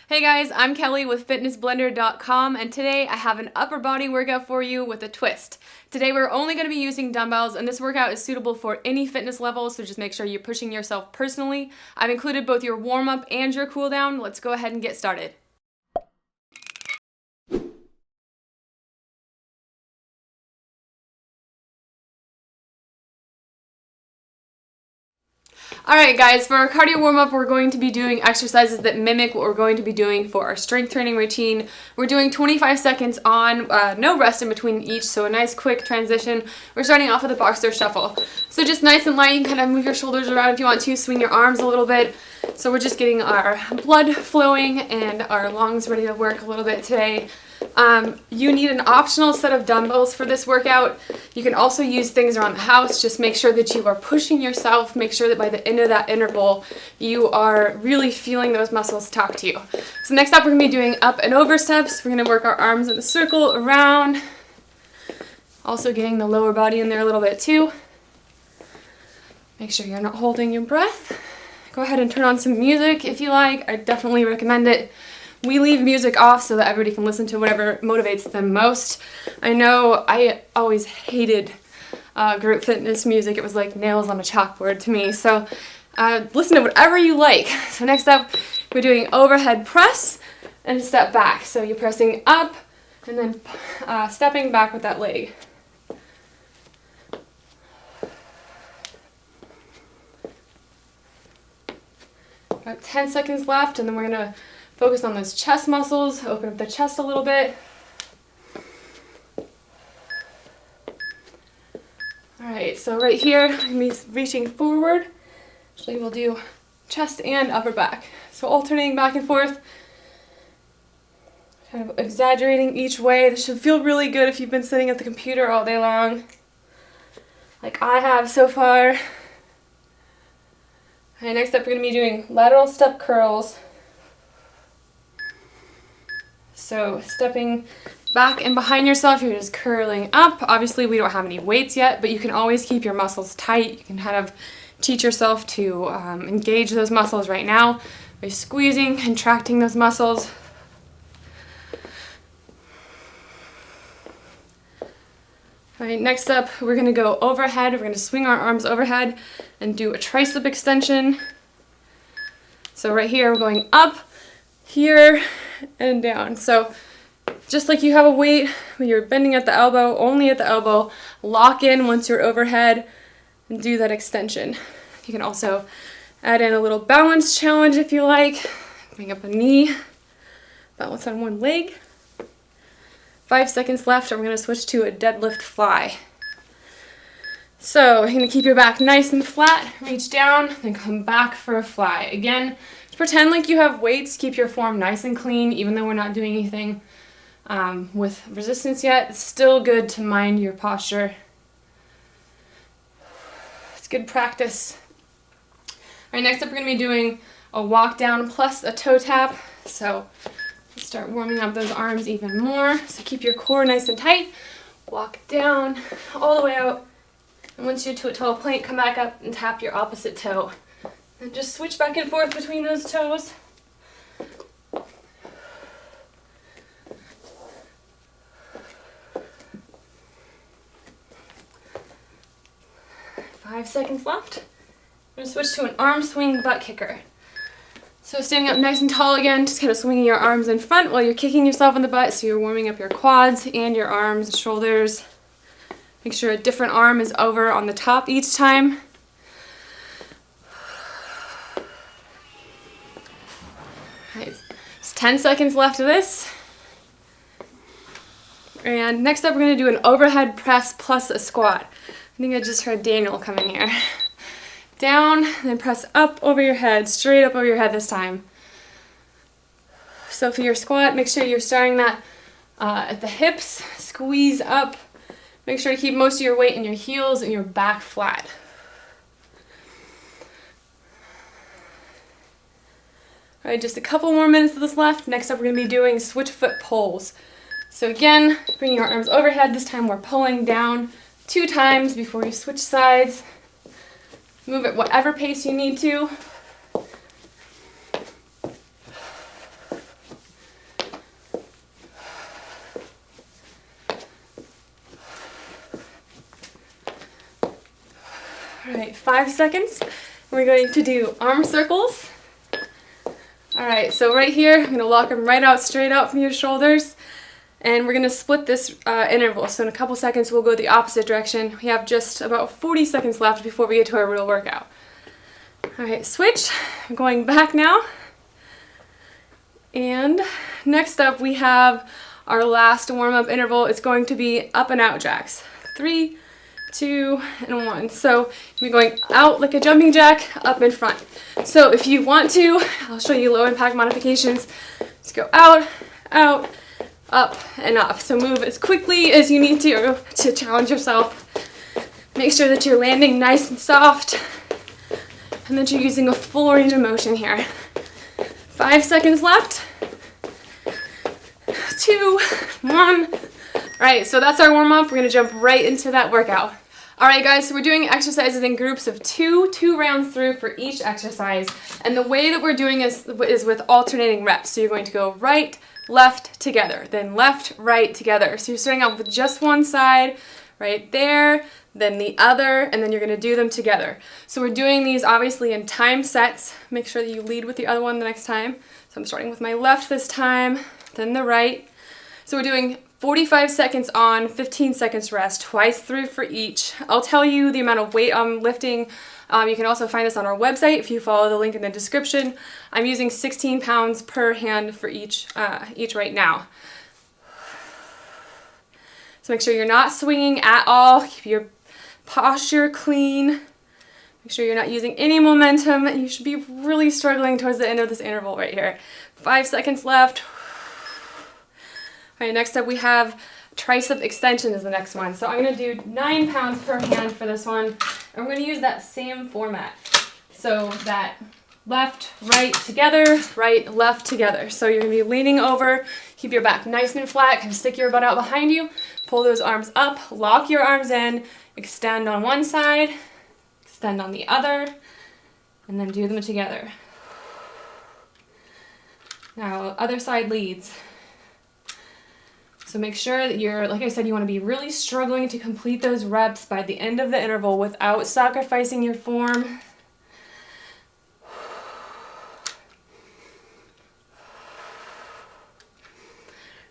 Hey guys, I'm Kelly with fitnessblender.com, and today I have an upper body workout for you with a twist. Today we're only going to be using dumbbells, and this workout is suitable for any fitness level, so just make sure you're pushing yourself personally. I've included both your warm-up and your cool-down. Let's go ahead and get started. Alright guys, for our cardio warm-up, we're going to be doing exercises that mimic what we're going to be doing for our strength training routine. We're doing 25 seconds on, no rest in between each, so a nice quick transition. We're starting off with a boxer shuffle. So just nice and light, you can kind of move your shoulders around if you want to, swing your arms a little bit. So we're just getting our blood flowing and our lungs ready to work a little bit today. You need an optional set of dumbbells for this workout. You can also use things around the house. Just make sure that you are pushing yourself. Make sure that by the end of that interval, you are really feeling those muscles talk to you. So next up, we're going to be doing up and over steps. We're going to work our arms in a circle around. Also getting the lower body in there a little bit too. Make sure you're not holding your breath. Go ahead and turn on some music if you like. I definitely recommend it. We leave music off so that everybody can listen to whatever motivates them most. I know I always hated group fitness music. It was like nails on a chalkboard to me. So listen to whatever you like. So next up, we're doing overhead press and step back. So you're pressing up and then stepping back with that leg. About 10 seconds left, and then we're going to focus on those chest muscles, open up the chest a little bit. Alright, so right here, I'm going to be reaching forward. Actually, we'll do chest and upper back. So alternating back and forth, kind of exaggerating each way. This should feel really good if you've been sitting at the computer all day long, like I have so far. Alright, next up we're going to be doing lateral step curls. So stepping back and behind yourself, you're just curling up. Obviously we don't have any weights yet, but you can always keep your muscles tight. You can kind of teach yourself to engage those muscles right now by squeezing, contracting those muscles. All right, next up we're going to go overhead. We're going to swing our arms overhead and do a tricep extension. So right here we're going up, here, and down. So just like you have a weight when you're bending at the elbow, only at the elbow, lock in once you're overhead and do that extension. You can also add in a little balance challenge if you like. Bring up a knee, balance on one leg. 5 seconds left, and we're going to switch to a deadlift fly. So you're going to keep your back nice and flat, reach down, then come back for a fly. Again, pretend like you have weights, keep your form nice and clean, even though we're not doing anything with resistance yet. It's still good to mind your posture. It's good practice. All right, next up we're going to be doing a walk down plus a toe tap. So start warming up those arms even more. So keep your core nice and tight. Walk down all the way out. And once you're to a toe plank, come back up and tap your opposite toe. And just switch back and forth between those toes. Five seconds left. I'm going to switch to an arm swing butt kicker. So standing up nice and tall again, just kind of swinging your arms in front while you're kicking yourself in the butt, so you're warming up your quads and your arms and shoulders. Make sure a different arm is over on the top each time. Right, it's 10 seconds left of this. And next up we're going to do an overhead press plus a squat. I think I just heard Daniel coming here. Down, then press up over your head, straight up over your head this time. So for your squat, make sure you're starting that at the hips, squeeze up. Make sure to keep most of your weight in your heels and your back flat. All right, just a couple more minutes of this left. Next up, we're going to be doing Switchfoot Pulls. So again, bring your arms overhead. This time we're pulling down 2 times before you switch sides. Move at whatever pace you need to. right, 5 seconds. We're going to do arm circles. All right, so right here, I'm gonna lock them right out, straight out from your shoulders. And we're gonna split this interval. So in a couple seconds, we'll go the opposite direction. We have just about 40 seconds left before we get to our real workout. All right, switch. I'm going back now. And next up, we have our last warm-up interval. It's going to be up and out jacks. 3, 2, and 1. So you're going out like a jumping jack, up in front. So if you want to, I'll show you low impact modifications. Just go out, out, up, and up. So move as quickly as you need to challenge yourself. Make sure that you're landing nice and soft and that you're using a full range of motion here. 5 seconds left. 2, 1. All right, so that's our warm-up. We're gonna jump right into that workout. All right, guys, so we're doing exercises in groups of two rounds through for each exercise. And the way that we're doing is with alternating reps. So you're going to go right, left, together, then left, right, together. So you're starting out with just one side, right there, then the other, and then you're gonna do them together. So we're doing these obviously in time sets. Make sure that you lead with the other one the next time. So I'm starting with my left this time, then the right. So we're doing 45 seconds on, 15 seconds rest, twice through for each. I'll tell you the amount of weight I'm lifting. You can also find this on our website if you follow the link in the description. I'm using 16 pounds per hand for each right now. So make sure you're not swinging at all. Keep your posture clean. Make sure you're not using any momentum. You should be really struggling towards the end of this interval right here. 5 seconds left. All right, next up we have Tricep Extension is the next one. So I'm gonna do 9 pounds per hand for this one. And we're gonna use that same format. So that left, right together, right, left together. So you're gonna be leaning over, keep your back nice and flat, kind of stick your butt out behind you, pull those arms up, lock your arms in, extend on one side, extend on the other, and then do them together. Now, other side leads. So make sure that you're, like I said, you want to be really struggling to complete those reps by the end of the interval without sacrificing your form.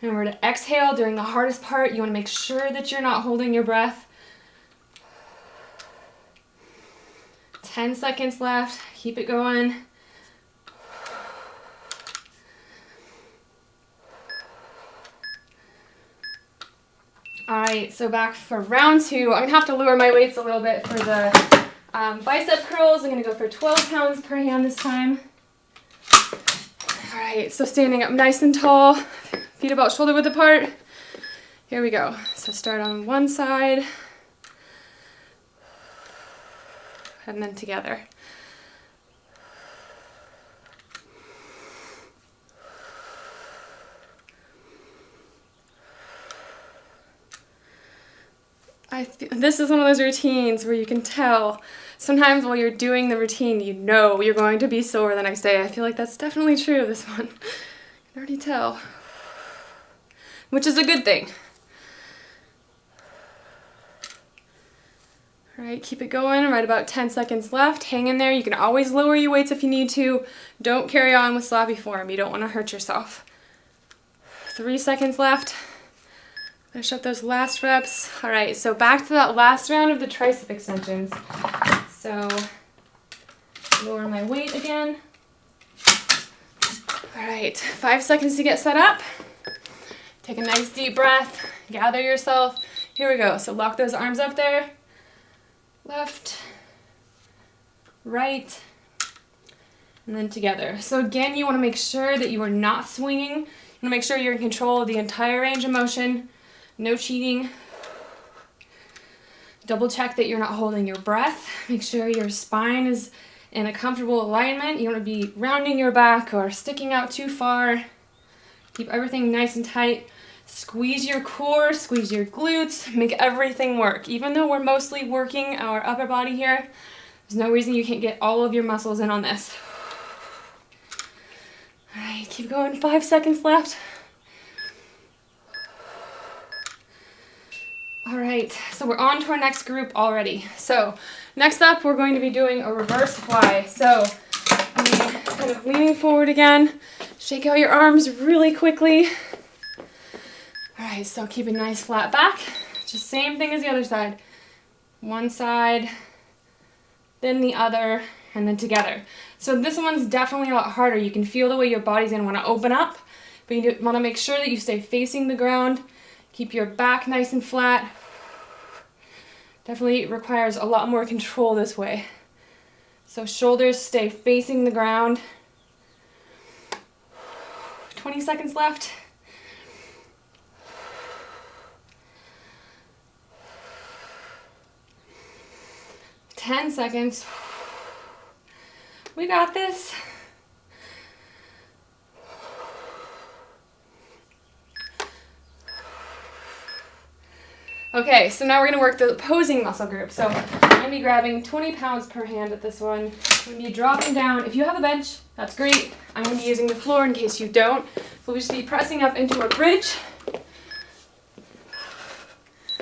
Remember to exhale during the hardest part. You want to make sure that you're not holding your breath. 10 seconds left. Keep it going. All right, so back for round 2. I'm gonna have to lower my weights a little bit for the bicep curls. I'm gonna go for 12 pounds per hand this time. All right, so standing up nice and tall, feet about shoulder width apart. Here we go. So start on one side and then together. This is one of those routines where you can tell sometimes while you're doing the routine, you know you're going to be sore the next day. I feel like that's definitely true of this one. I can already tell, which is a good thing. All right, keep it going. Right about 10 seconds left. Hang in there. You can always lower your weights if you need to. Don't carry on with sloppy form. You don't want to hurt yourself. 3 seconds left. Finish up those last reps. All right, so back to that last round of the tricep extensions. So lower my weight again. All right, 5 seconds to get set up. Take a nice deep breath, gather yourself. Here we go. So lock those arms up there. Left, right, and then together. So again, you want to make sure that you are not swinging. You want to make sure you're in control of the entire range of motion. No cheating. Double check that you're not holding your breath. Make sure your spine is in a comfortable alignment. You don't want to be rounding your back or sticking out too far. Keep everything nice and tight. Squeeze your core, squeeze your glutes, make everything work. Even though we're mostly working our upper body here, there's no reason you can't get all of your muscles in on this. All right, keep going. 5 seconds left. All right, so we're on to our next group already. So next up, we're going to be doing a reverse fly. So kind of leaning forward again, shake out your arms really quickly. All right, so keep a nice flat back. Just same thing as the other side. One side, then the other, and then together. So this one's definitely a lot harder. You can feel the way your body's gonna wanna open up, but you wanna make sure that you stay facing the ground. Keep your back nice and flat. Definitely requires a lot more control this way. So shoulders stay facing the ground. 20 seconds left. Ten seconds. We got this. Okay, so now we're gonna work the opposing muscle group. So I'm gonna be grabbing 20 pounds per hand at this one. I'm gonna be dropping down. If you have a bench, that's great. I'm gonna be using the floor in case you don't. So we'll just be pressing up into a bridge.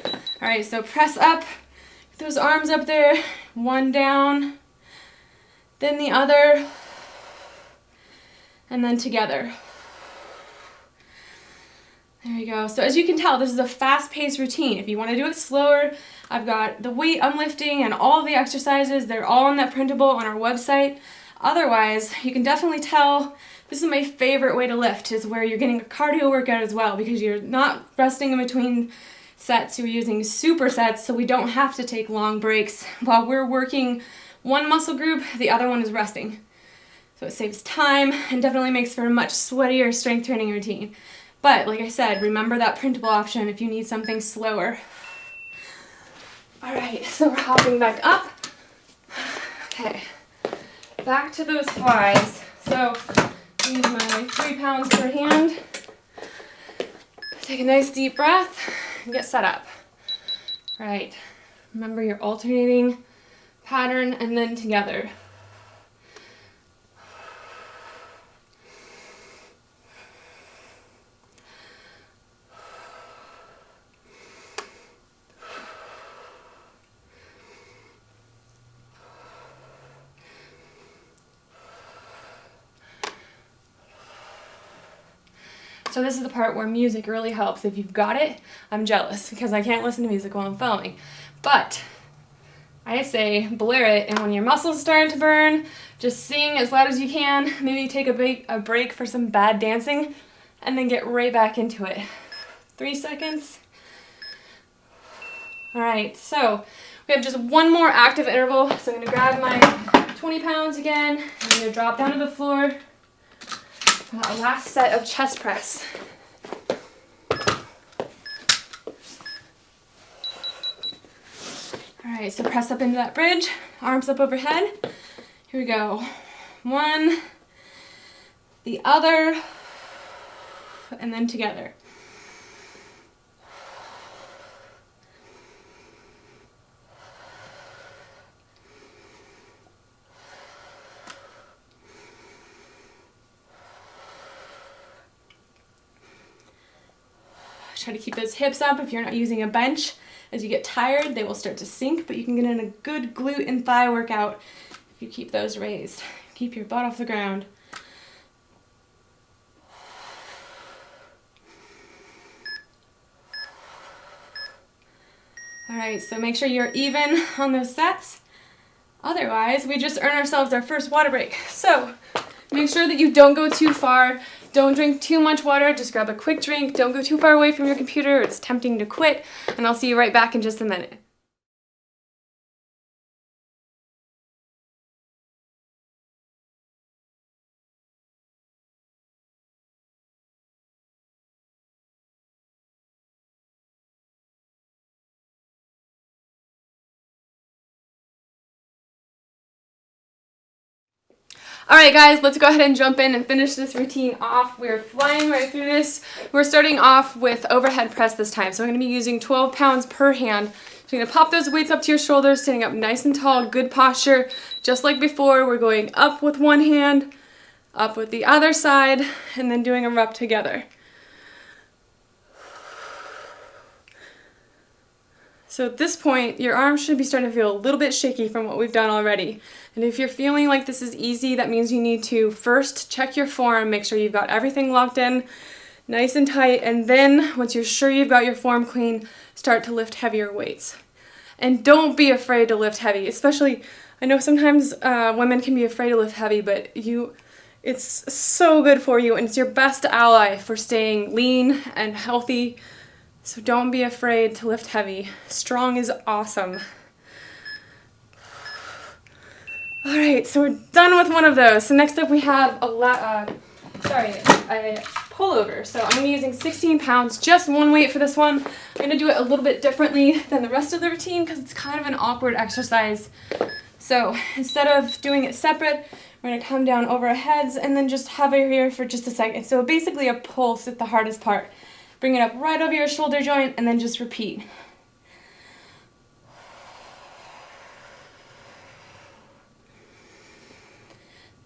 All right, so press up, get those arms up there, one down, then the other, and then together. There you go. So as you can tell, this is a fast-paced routine. If you want to do it slower, I've got the weight I'm lifting and all of the exercises. They're all on that printable on our website. Otherwise, you can definitely tell this is my favorite way to lift, is where you're getting a cardio workout as well, because you're not resting in between sets. You're using supersets, so we don't have to take long breaks. While we're working one muscle group, the other one is resting. So it saves time and definitely makes for a much sweatier strength training routine. But like I said, remember that printable option if you need something slower. All right, so we're hopping back up. Okay, back to those flies. So use my 3 pounds per hand. Take a nice deep breath and get set up. All right, remember your alternating pattern and then together. So this is the part where music really helps. If you've got it, I'm jealous because I can't listen to music while I'm filming. But I say blare it, and when your muscles start to burn, just sing as loud as you can. Maybe take a break for some bad dancing, and then get right back into it. 3 seconds. All right, so we have just one more active interval. So I'm gonna grab my 20 pounds again. I'm gonna drop down to the floor. Last set of chest press. All right, so press up into that bridge, arms up overhead. Here we go. One, the other, and then together. Try to keep those hips up if you're not using a bench. As you get tired, they will start to sink, but you can get in a good glute and thigh workout if you keep those raised. Keep your butt off the ground. All right, so make sure you're even on those sets. Otherwise, we just earn ourselves our first water break. So make sure that you don't go too far. Don't drink too much water, just grab a quick drink. Don't go too far away from your computer, it's tempting to quit, and I'll see you right back in just a minute. All right, guys, let's go ahead and jump in and finish this routine off. We're flying right through this. We're starting off with overhead press this time. So I'm gonna be using 12 pounds per hand. So you're gonna pop those weights up to your shoulders, standing up nice and tall, good posture. Just like before, we're going up with one hand, up with the other side, and then doing them up together. So at this point, your arms should be starting to feel a little bit shaky from what we've done already. And if you're feeling like this is easy, that means you need to first check your form, make sure you've got everything locked in, nice and tight, and then once you're sure you've got your form clean, start to lift heavier weights. And don't be afraid to lift heavy, especially, I know sometimes women can be afraid to lift heavy, but it's so good for you, and it's your best ally for staying lean and healthy. So don't be afraid to lift heavy. Strong is awesome. All right, so we're done with one of those. So next up we have a pullover. So I'm going to be using 16 pounds, just one weight for this one. I'm going to do it a little bit differently than the rest of the routine because it's kind of an awkward exercise. So instead of doing it separate, we're going to come down over our heads and then just hover here for just a second. So basically a pulse is the hardest part. Bring it up right over your shoulder joint and then just repeat.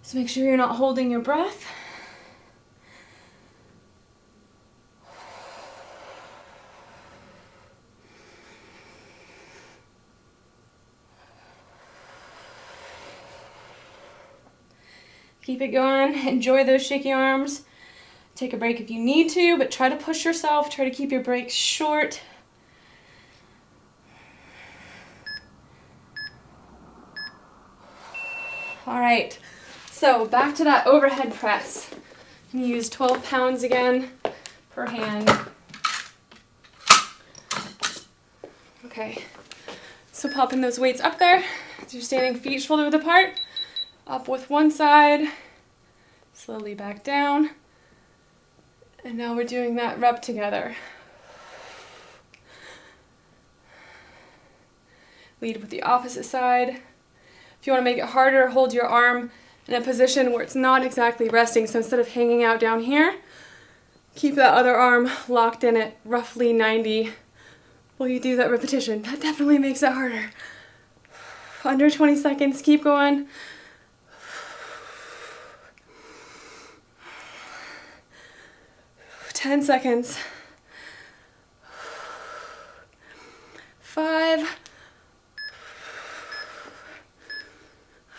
So make sure you're not holding your breath. Keep it going. Enjoy those shaky arms. Take a break if you need to, but try to push yourself. Try to keep your breaks short. All right, so back to that overhead press. You use 12 pounds again per hand. Okay, so popping those weights up there. So you're standing feet shoulder width apart. Up with one side, slowly back down. And now we're doing that rep together. Lead with the opposite side. If you want to make it harder, hold your arm in a position where it's not exactly resting. So instead of hanging out down here, keep that other arm locked in at roughly 90 while you do that repetition. That definitely makes it harder. Under 20 seconds, keep going. 10 seconds. 5.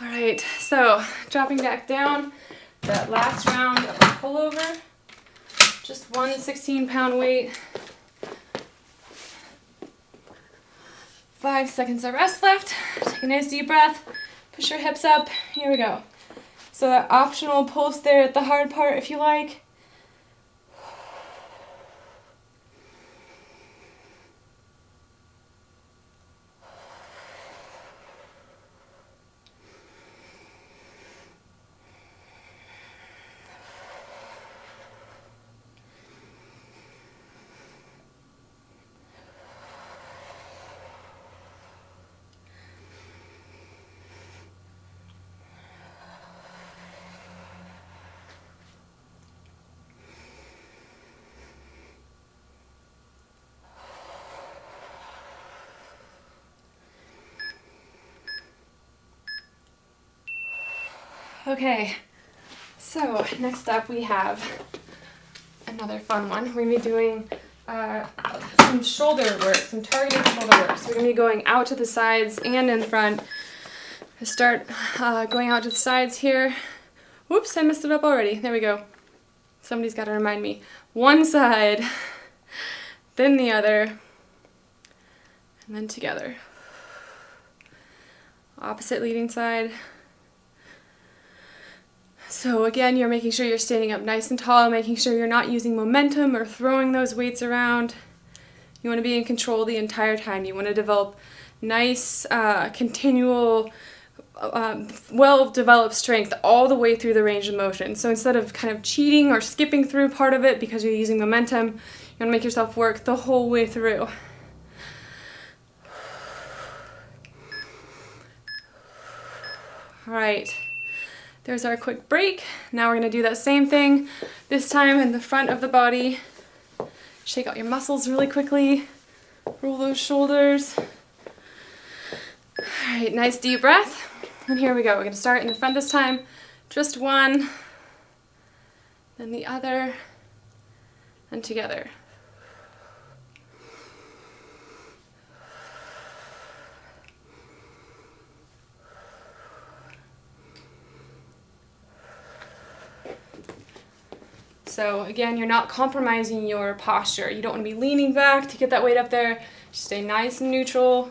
All right, so dropping back down, that last round of a pullover, just one 16-pound weight. 5 seconds of rest left. Take a nice deep breath, push your hips up, here we go. So that optional pulse there at the hard part if you like. Okay, so next up we have another fun one. We're going to be doing some shoulder work, some targeted shoulder work. So we're going to be going out to the sides and in front. I start going out to the sides here. Whoops, I messed it up already. There we go. Somebody's got to remind me. One side, then the other, and then together. Opposite leading side. So again, you're making sure you're standing up nice and tall, making sure you're not using momentum or throwing those weights around. You want to be in control the entire time. You want to develop nice, continual, well-developed strength all the way through the range of motion. So instead of kind of cheating or skipping through part of it because you're using momentum, you want to make yourself work the whole way through. All right. There's our quick break. Now we're going to do that same thing, this time in the front of the body. Shake out your muscles really quickly. Roll those shoulders. All right, nice deep breath. And here we go. We're going to start in the front this time. Just one, then the other, and together. So again, you're not compromising your posture. You don't want to be leaning back to get that weight up there. Just stay nice and neutral.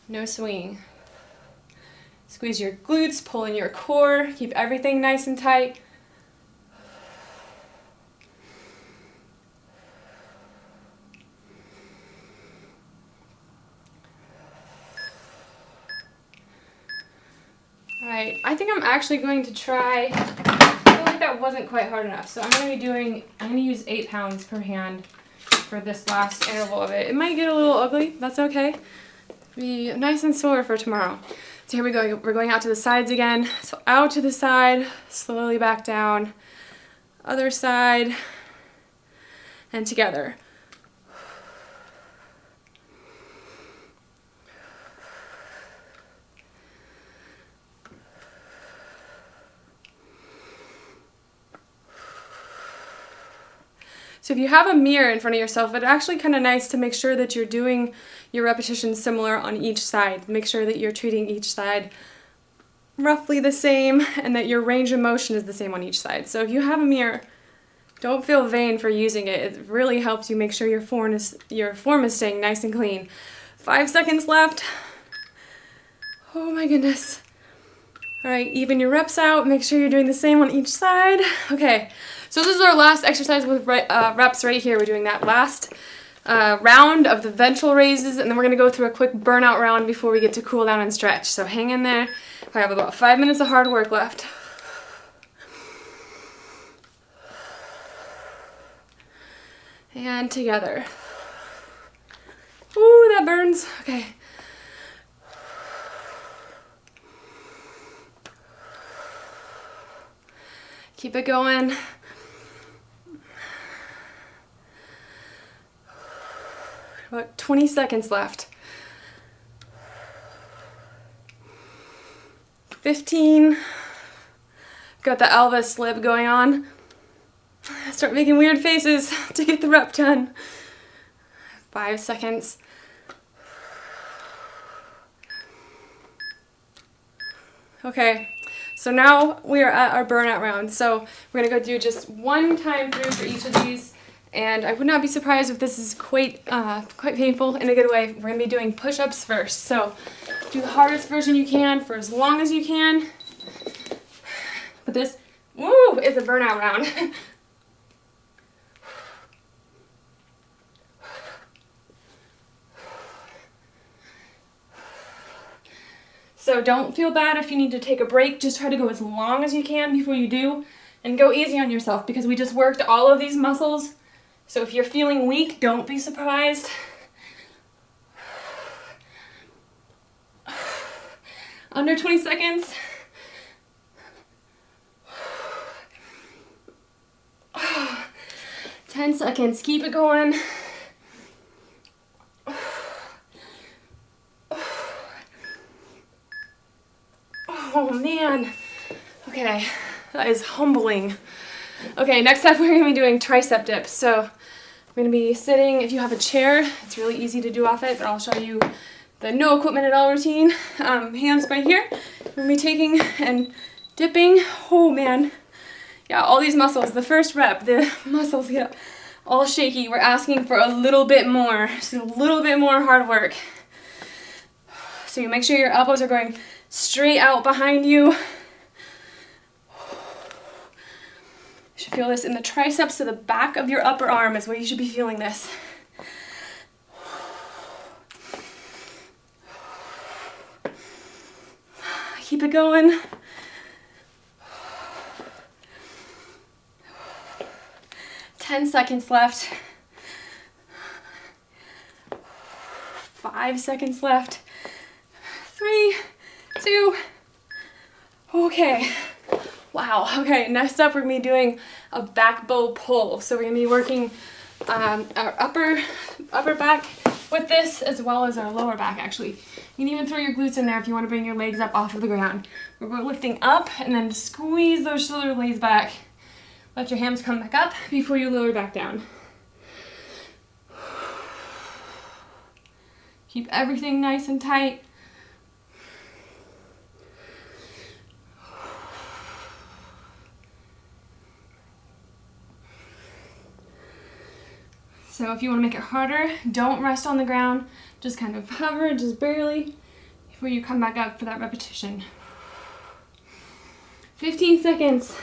No swinging. Squeeze your glutes, pull in your core, keep everything nice and tight. Alright, I think I'm actually going to try, I feel like that wasn't quite hard enough, so I'm going to use 8 pounds per hand for this last interval of it. It might get a little ugly, that's okay. Be nice and sore for tomorrow. So here we go, we're going out to the sides again. So out to the side, slowly back down, other side, and together. So if you have a mirror in front of yourself, it's actually kind of nice to make sure that you're doing your repetitions similar on each side. Make sure that you're treating each side roughly the same and that your range of motion is the same on each side. So if you have a mirror, don't feel vain for using it. It really helps you make sure your form is staying nice and clean. 5 seconds left. Oh my goodness. All right, even your reps out. Make sure you're doing the same on each side. Okay, so this is our last exercise with reps right here. We're doing that last round of the ventral raises, and then we're gonna go through a quick burnout round before we get to cool down and stretch. So hang in there. I have about 5 minutes of hard work left. And together. Ooh, that burns. Okay. Keep it going. About 20 seconds left. 15. Got the Elvis slip going on. Start making weird faces to get the rep done. 5 seconds. Okay. So now we are at our burnout round. So we're going to go do just one time through for each of these. And I would not be surprised if this is quite painful in a good way. We're going to be doing push-ups first. So do the hardest version you can for as long as you can. But this, woo, is a burnout round. So don't feel bad if you need to take a break. Just try to go as long as you can before you do. And go easy on yourself because we just worked all of these muscles. So if you're feeling weak, don't be surprised. Under 20 seconds. Oh, 10 seconds. Keep it going. Oh man. Okay, that is humbling. Okay, next up we're going to be doing tricep dips. So I'm going to be sitting, if you have a chair, it's really easy to do off it, but I'll show you the no equipment at all routine. Hands right here. We're going to be taking and dipping. Oh man. Yeah, all these muscles, the first rep, the muscles get all shaky. We're asking for a little bit more, just a little bit more hard work. So you make sure your elbows are going straight out behind you. You should feel this in the triceps to the back of your upper arm is where you should be feeling this. Keep it going. Ten seconds left. 5 seconds left. 3, 2. Okay. Wow. Okay, next up we're going to be doing a back bow pull. So we're going to be working our upper back with this as well as our lower back actually. You can even throw your glutes in there if you want to bring your legs up off of the ground. We're lifting up and then squeeze those shoulder blades back. Let your hands come back up before you lower back down. Keep everything nice and tight. So if you want to make it harder, don't rest on the ground. Just kind of hover, just barely, before you come back up for that repetition. 15 seconds.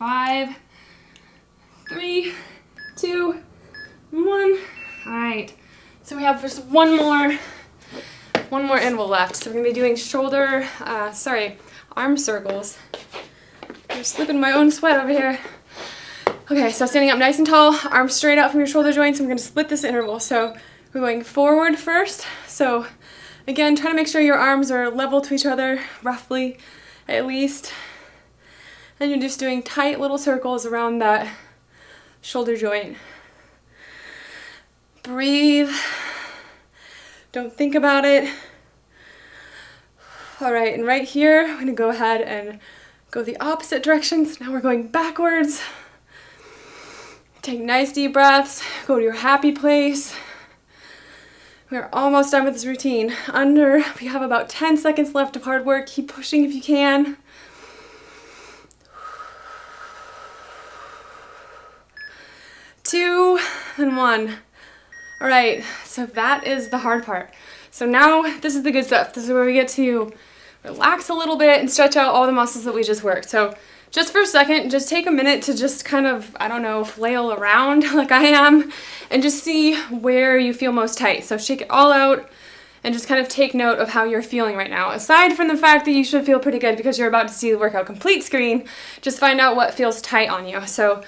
5, 3, 2, 1. All right. So we have just one more interval left. So we're gonna be doing arm circles. I'm slipping my own sweat over here. Okay, so standing up nice and tall, arms straight out from your shoulder joints. I'm gonna split this interval. So we're going forward first. So again, try to make sure your arms are level to each other, roughly, at least. And you're just doing tight little circles around that shoulder joint. Breathe. Don't think about it. All right, and right here, I'm gonna go ahead and go the opposite direction. So now we're going backwards. Take nice deep breaths. Go to your happy place. We're almost done with this routine. We have about 10 seconds left of hard work. Keep pushing if you can. 2 and 1. All right, so that is the hard part. So now this is the good stuff. This is where we get to relax a little bit and stretch out all the muscles that we just worked. So just for a second, just take a minute to just kind of, I don't know, flail around like I am and just see where you feel most tight. So shake it all out and just kind of take note of how you're feeling right now. Aside from the fact that you should feel pretty good because you're about to see the workout complete screen, just find out what feels tight on you. So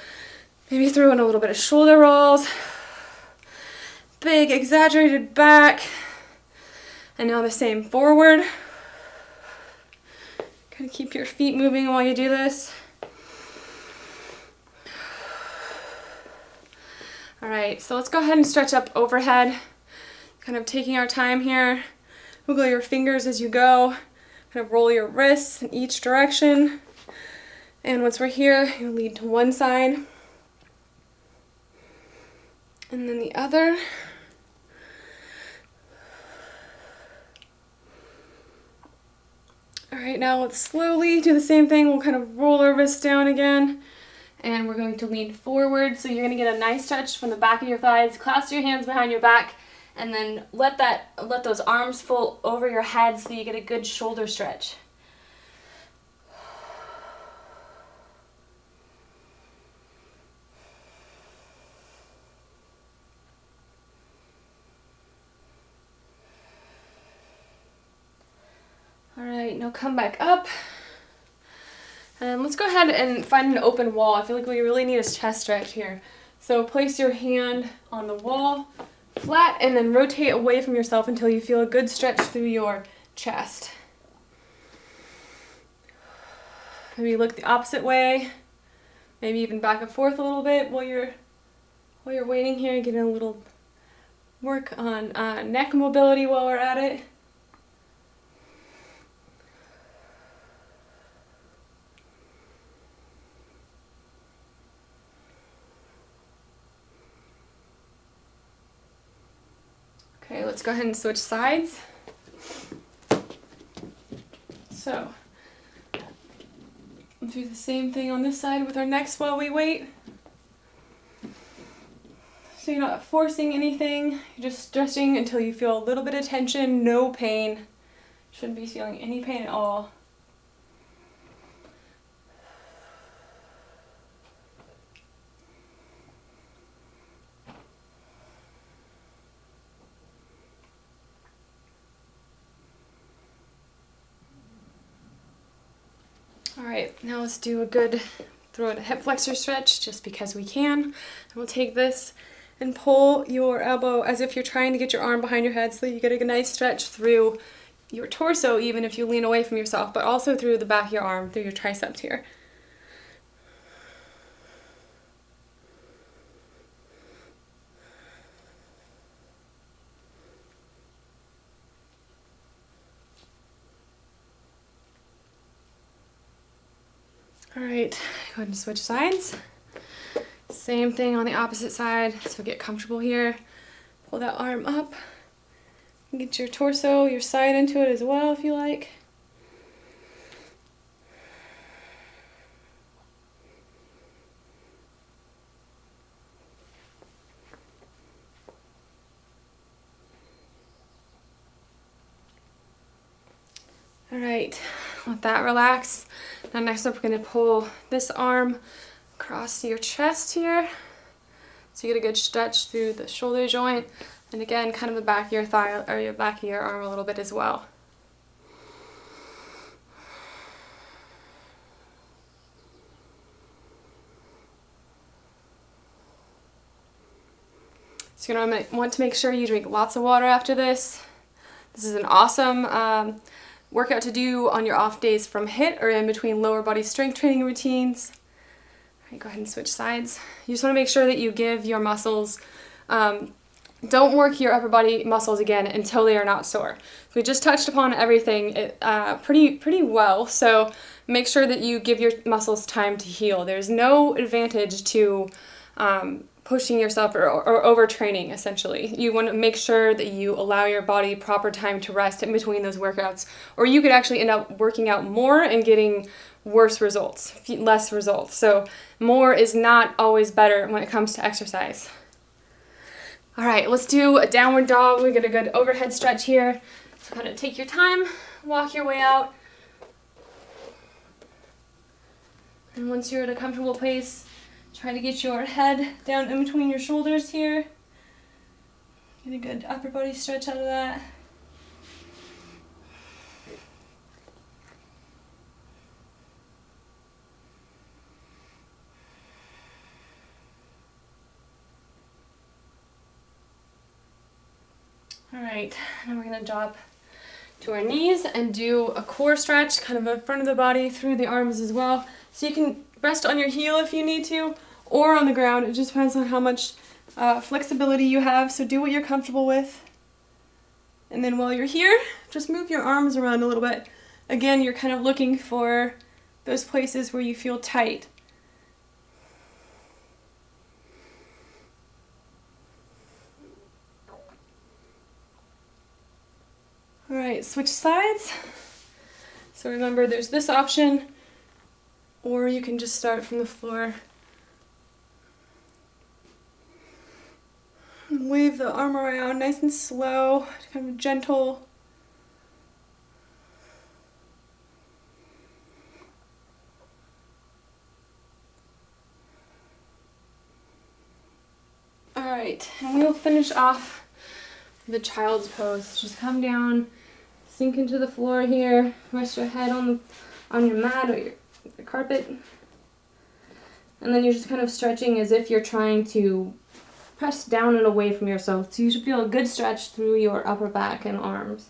maybe throw in a little bit of shoulder rolls, big exaggerated back, and now the same forward. Kind of keep your feet moving while you do this. All right, so let's go ahead and stretch up overhead. Kind of taking our time here. Wiggle your fingers as you go. Kind of roll your wrists in each direction. And once we're here, you lead to one side. And then the other. All right, now let's slowly do the same thing. We'll kind of roll our wrists down again. And we're going to lean forward. So you're gonna get a nice stretch from the back of your thighs. Clasp your hands behind your back and then let those arms fold over your head so you get a good shoulder stretch. All right, now come back up. And let's go ahead and find an open wall. I feel like what you really need is chest stretch here. So place your hand on the wall, flat, and then rotate away from yourself until you feel a good stretch through your chest. Maybe look the opposite way. Maybe even back and forth a little bit while you're waiting here. Getting a little work on neck mobility while we're at it. Okay, let's go ahead and switch sides. So, we'll do the same thing on this side with our necks while we wait. So you're not forcing anything, you're just stretching until you feel a little bit of tension, no pain. Shouldn't be feeling any pain at all. All right, now let's do a good throw it a hip flexor stretch just because we can. And we'll take this and pull your elbow as if you're trying to get your arm behind your head so that you get a nice stretch through your torso even if you lean away from yourself, but also through the back of your arm, through your triceps here. All right, go ahead and switch sides. Same thing on the opposite side. So get comfortable here. Pull that arm up. Get your torso, your side into it as well if you like. All right, let that relax. Now next up, we're gonna pull this arm across your chest here. So you get a good stretch through the shoulder joint. And again, kind of the back of your thigh or your back of your arm a little bit as well. So you're gonna want to make sure you drink lots of water after this. This is an awesome workout to do on your off days from HIIT or in between lower body strength training routines. All right, go ahead and switch sides. You just want to make sure that you give your muscles, don't work your upper body muscles again until they are not sore. We just touched upon everything pretty well, so make sure that you give your muscles time to heal. There's no advantage to pushing yourself or overtraining, essentially. You want to make sure that you allow your body proper time to rest in between those workouts, or you could actually end up working out more and getting worse results, less results. So more is not always better when it comes to exercise. All right, let's do a downward dog. We get a good overhead stretch here. So kind of take your time, walk your way out. And once you're at a comfortable place, try to get your head down in between your shoulders here. Get a good upper body stretch out of that. All right, now we're gonna drop to our knees and do a core stretch, kind of in front of the body, through the arms as well. So you can rest on your heel if you need to, or on the ground. It just depends on how much flexibility you have, so do what you're comfortable with. And then while you're here, just move your arms around a little bit. Again, you're kind of looking for those places where you feel tight. All right, switch sides. So remember, there's this option, or you can just start from the floor. Wave the arm around nice and slow, kind of gentle. All right, and we'll finish off the child's pose. Just come down, sink into the floor here, rest your head on your mat or your carpet, and then you're just kind of stretching as if you're trying to press down and away from yourself. So you should feel a good stretch through your upper back and arms.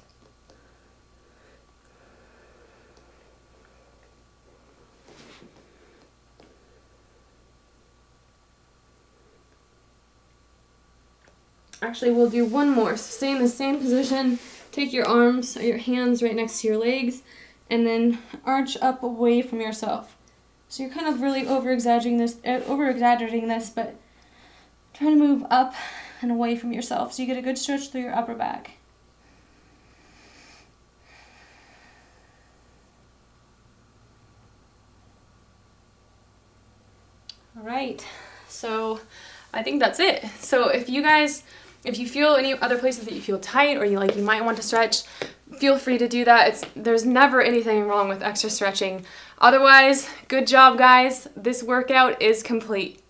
Actually, we'll do one more. So stay in the same position. Take your arms or your hands right next to your legs, and then arch up away from yourself. So you're kind of really over-exaggerating this, but try to move up and away from yourself so you get a good stretch through your upper back. All right, so I think that's it. So if you feel any other places that you feel tight or you might want to stretch, feel free to do that. There's never anything wrong with extra stretching. Otherwise, good job, guys. This workout is complete.